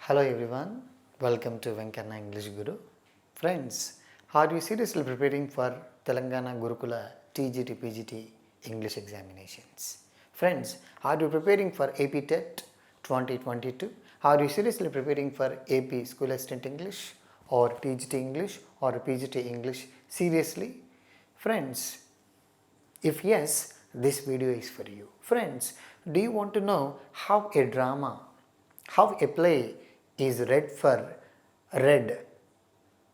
Hello everyone, welcome to VENKANNA ENGLISHGURU. Friends, are you seriously preparing for Telangana GURUKULA TGT PGT English examinations? Friends, are you preparing for AP-TET 2022? Are you seriously preparing for AP School Assistant English or TGT English or PGT English seriously? Friends, if yes, this video is for you. Friends, do you want to know how a play is read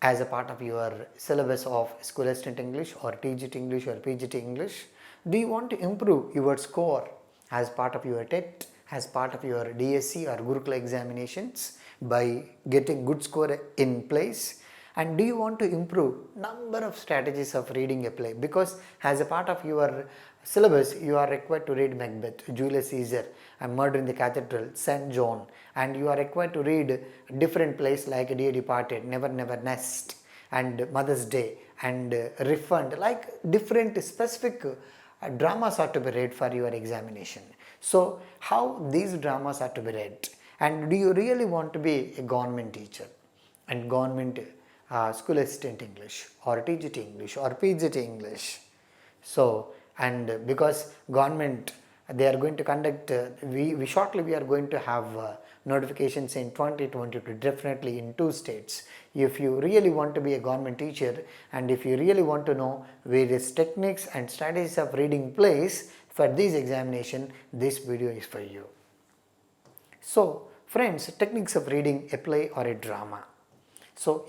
as a part of your syllabus of School Assistant English or TGT English or PGT English? Do you want to improve your score as part of your TET, as part of your DSC or Gurukula examinations by getting good score in plays? And do you want to improve number of strategies of reading a play? Because as a part of your syllabus, you are required to read Macbeth, Julius Caesar, and Murder in the Cathedral, St. John, and you are required to read different plays like Dear Departed, Never Never Nest, and Mother's Day, and Refund, like different specific dramas are to be read for your examination. So, how these dramas are to be read? And do you really want to be a government teacher and government School Assistant English or TGT English or PGT English? So, and because government, they are going to conduct, we shortly we are going to have notifications in 2022, definitely in 2 states. If you really want to be a government teacher and if you really want to know various techniques and strategies of reading plays for this examination, this video is for you. So friends, techniques of reading a play or a drama. So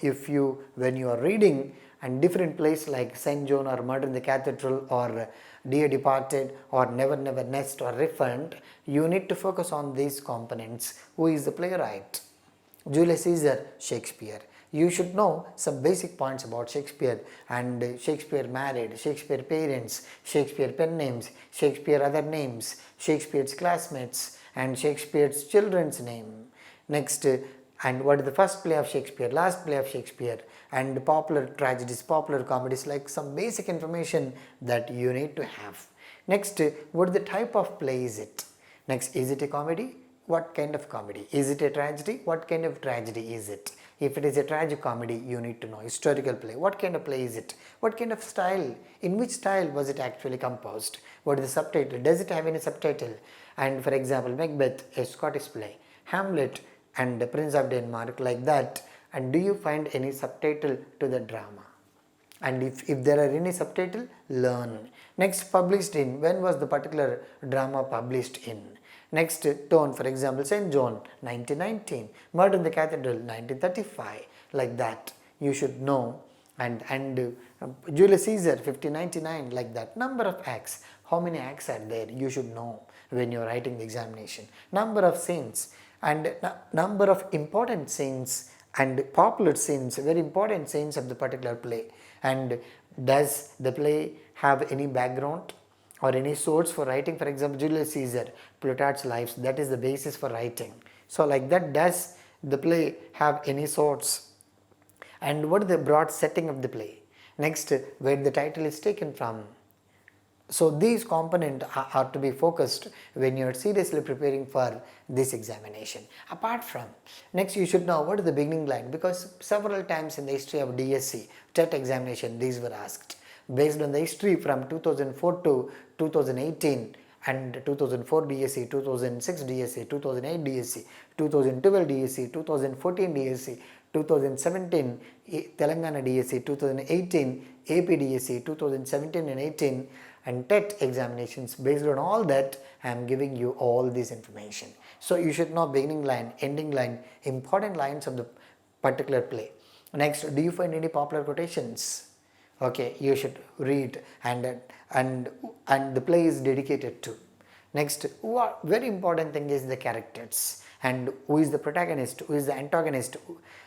when you are reading and different plays like St. John or Murder in the Cathedral or Dear Departed or Never Never Nest or Refund, you need to focus on these components. Who is the playwright? Julius Caesar, Shakespeare. You should know some basic points about Shakespeare, and Shakespeare married, Shakespeare parents, Shakespeare pen names, Shakespeare other names, Shakespeare's classmates, and Shakespeare's children's name. Next, and what is the first play of Shakespeare, last play of Shakespeare, and popular tragedies, popular comedies, like some basic information that you need to have. Next, what is the type of play is it? Next, is it a comedy? What kind of comedy? Is it a tragedy? What kind of tragedy is it? If it is a tragic comedy, you need to know. Historical play, what kind of play is it? What kind of style? In which style was it actually composed? What is the subtitle? Does it have any subtitle? And for example, Macbeth, a Scottish play, Hamlet and the Prince of Denmark, like that. And do you find any subtitle to the drama? And if there are any subtitle, learn. Next, published in, when was the particular drama published in? Next, tone, for example, St. John 1919, Murder in the Cathedral 1935, like that you should know. And Julius Caesar 1599, like that. Number of acts, how many acts are there, you should know when you are writing the examination. Number of scenes and number of important scenes and popular scenes, very important scenes of the particular play. And does the play have any background or any source for writing? For example, Julius Caesar, Plutarch's Lives, that is the basis for writing. So like that, does the play have any source? And what is the broad setting of the play? Next, where the title is taken from. So these components are to be focused when you are seriously preparing for this examination. Apart from, next you should know what is the beginning line, because several times in the history of DSC, TET examination, these were asked. Based on the history from 2004 to 2018 and 2004 DSC, 2006 DSC, 2008 DSC, 2012 DSC, 2014 DSC, 2017 Telangana DSC, 2018 AP DSC, 2017 and 18 and TET examinations. Based on all that, I am giving you all this information. So you should know beginning line, ending line, important lines of the particular play. Next, do you find any popular quotations? Okay, you should read, and the play is dedicated to. Next, very important thing is the characters, and who is the protagonist, who is the antagonist.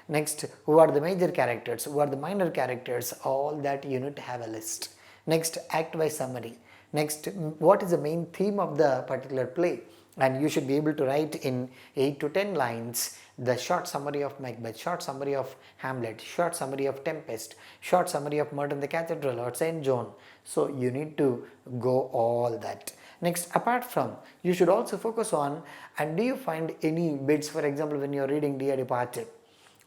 Next, who are the major characters, who are the minor characters, all that you need to have a list. Next, act-wise summary. Next, what is the main theme of the particular play? And you should be able to write in 8 to 10 lines the short summary of Macbeth, short summary of Hamlet, short summary of Tempest, short summary of Murder in the Cathedral or St. John. So you need to go all that. Next, apart from, you should also focus on, and do you find any bits, for example, when you're reading Dear Departed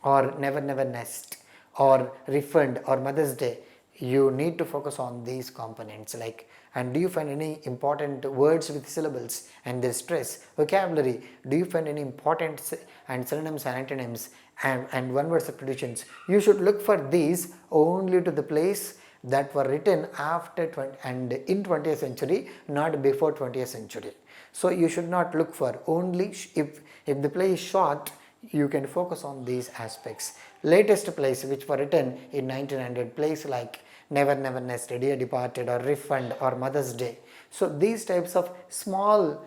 or Never Never Nest or Refund or Mother's Day, you need to focus on these components. Like, and do you find any important words with syllables and their stress? Vocabulary, do you find any important and synonyms and antonyms and one word substitutions? You should look for these only to the place that were written after and in 20th century, not before 20th century. So you should not look for only if the play is short, you can focus on these aspects. Latest plays which were written in 1900, plays like Never Never Nest, Dear Departed or Refund or Mother's Day. So these types of small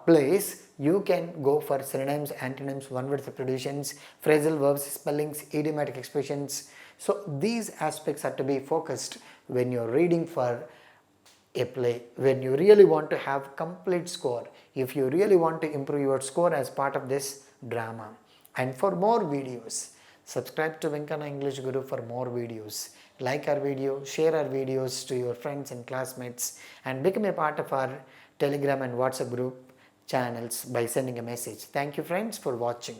plays, you can go for synonyms, antonyms, one word substitutions, phrasal verbs, spellings, idiomatic expressions. So these aspects are to be focused when you're reading for a play, when you really want to have complete score, if you really want to improve your score as part of this drama. And for more videos, subscribe to Venkana English Guru for more videos. Like our video, share our videos to your friends and classmates, and become a part of our Telegram and WhatsApp group channels by sending a message. Thank you friends for watching.